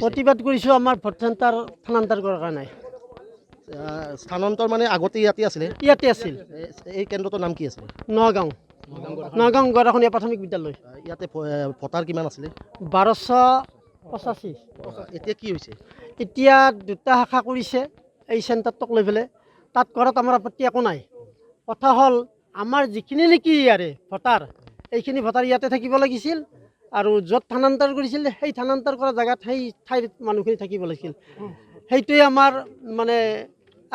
প্ৰতিবাদ কৰিছোঁ আমাৰ ভোট চেণ্টাৰ স্থানান্তৰ কৰাৰ কাৰণে। স্থানান্তৰ মানে আগতে ইয়াতে আছিলে? ইয়াতে আছিল। এই কেন্দ্ৰটোৰ নাম কি আছিলে? নগাঁও গৰাখনীয়া প্ৰাথমিক বিদ্যালয়। ইয়াতে ভোটাৰ কিমান আছিলে? 1285। এতিয়া কি হৈছে? এতিয়া দুটা শাখা কৰিছে এই চেণ্টাৰটোক লৈ পেলাই। তাত কৰাত আমাৰ আপত্তি একো নাই। কথা হ'ল আমাৰ যিখিনি নেকি ইয়াৰে ভোটাৰ, এইখিনি ভোটাৰ ইয়াতে থাকিব লাগিছিল আৰু য'ত স্থানান্তৰ কৰিছিল সেই স্থানান্তৰ কৰা জেগাত সেই ঠাইৰ মানুহখিনি থাকিব লাগিছিল। সেইটোৱে আমাৰ মানে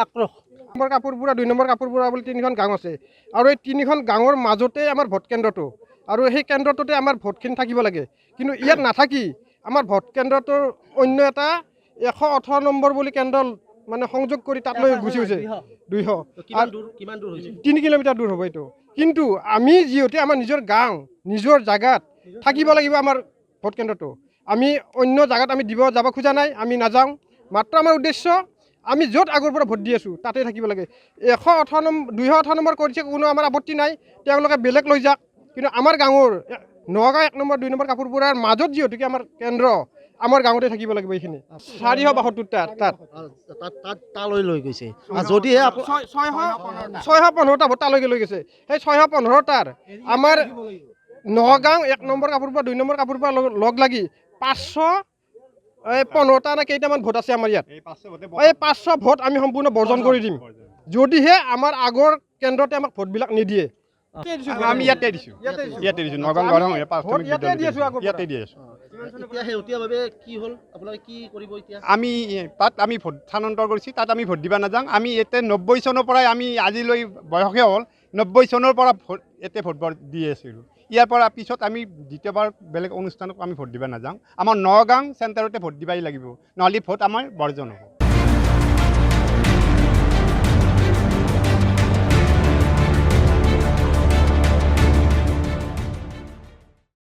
আক্ৰোশ। নম্বৰ কাপোৰপুৰা 2 নম্বৰ কাপোৰপুৰা বুলি 3খন গাঁও আছে আৰু এই 3খন গাঁৱৰ মাজতে আমাৰ ভোট কেন্দ্ৰটো আৰু সেই কেন্দ্ৰটোতে আমাৰ ভোটখিনি থাকিব লাগে। কিন্তু ইয়াত নাথাকি আমাৰ ভোট কেন্দ্ৰটোৰ অন্য এটা 118 নম্বৰ বুলি কেন্দ্ৰ মানে সংযোগ কৰি তাত লৈ গুচি গৈছে। 200 কিমান দূৰ হৈছে? 3 কিলোমিটাৰ দূৰ হ'ব এইটো। কিন্তু আমি যিহেতু আমাৰ নিজৰ গাঁও নিজৰ জাগাত থাকিব লাগিব আমাৰ ভোট কেন্দ্ৰটো। আমি অন্য জাগাত আমি যাব খোজা নাই, আমি নাযাওঁ। মাত্ৰ আমাৰ উদ্দেশ্য আমি য'ত আগৰ পৰা ভোট দি আছোঁ তাতে থাকিব লাগে। 218 নম্বৰ কৰিছে, কোনো আমাৰ আপত্তি নাই, তেওঁলোকে বেলেগ লৈ যাওক। কিন্তু আমাৰ গাঁৱৰ নগাঁও 1 নম্বৰ 2 নম্বৰ কাপোৰপুৰাৰ মাজত যিহেতুকে আমাৰ কেন্দ্ৰ, আমাৰ গাঁৱতে থাকিব লাগিব এইখিনি। 472টা তাত তালৈ লৈ গৈছে। যদিহে 615টা ভোট তালৈকে লৈ গৈছে। সেই 615টাৰ আমাৰ নগাঁও 1 নম্বৰ কাপোৰপুৰা 2 নম্বৰ কাপোৰপুৰা লগ লাগি 515টা নে কেইটামান ভোট আছে আমাৰ ইয়াত। এই 500 ভোট আমি সম্পূৰ্ণ বৰ্জন কৰি দিম যদিহে আমাৰ আগৰ কেন্দ্ৰতে আমাক ভোটবিলাক নিদিয়ে। আমি ইয়াতে দিছোঁ নগাঁও ইয়াতে দি আছোঁ। এতিয়া শেহতীয়াভাৱে কি হ'ল, আপোনালোকে কি কৰিব এতিয়া? আমি ভোট স্থানান্তৰ কৰিছোঁ, তাত আমি ভোট দিব নাযাওঁ। আমি ইয়াতে 90 চনৰ পৰাই আমি আজিলৈ বয়সে হ'ল 90 চনৰ পৰা ইয়াতে ভোট দি আছিলোঁ। ইয়াৰ পৰা পিছত আমি দ্বিতীয়বাৰ বেলেগ অনুষ্ঠানত আমি ভোট দিব নাযাওঁ। আমাৰ নগাঁও চেণ্টাৰতে ভোট দিবই লাগিব, নহ'লে ভোট আমাৰ বৰ্জন হ'ব।